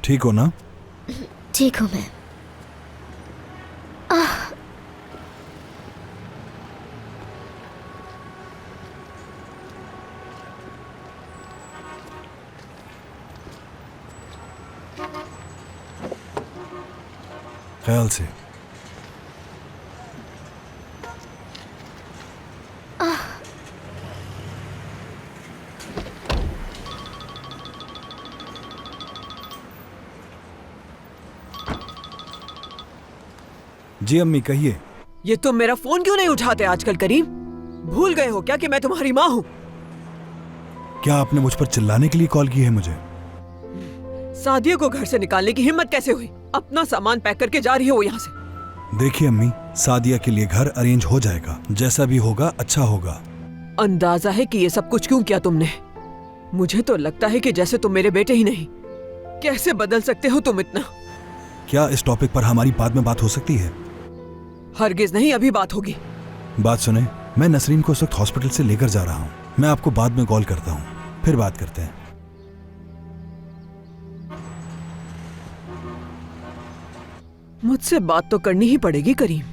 ठीक हो ना? ठीक हूँ मैं। ख्याल से। जी अम्मी कहिए। ये तुम मेरा फोन क्यों नहीं उठाते आजकल करीम? भूल गए हो क्या कि मैं तुम्हारी माँ हूँ? क्या आपने मुझ पर चिल्लाने के लिए कॉल की है मुझे? सादिया को घर से निकालने की हिम्मत कैसे हुई? अपना सामान पैक करके जा रही हो यहाँ से। देखिए अम्मी, सादिया के लिए घर अरेंज हो जाएगा, जैसा भी होगा अच्छा होगा। अंदाजा है कि ये सब कुछ क्यों किया तुमने? मुझे तो लगता है कि जैसे तुम मेरे बेटे ही नहीं। कैसे बदल सकते हो तुम इतना? क्या इस टॉपिक पर हमारी बाद में बात हो सकती है? हरगिज नहीं, अभी बात होगी। बात सुने, मैं नसरीन को उस वक्त हॉस्पिटल से लेकर जा रहा हूँ। मैं आपको बाद में कॉल करता हूँ, फिर बात करते हैं। मुझसे बात तो करनी ही पड़ेगी करीम।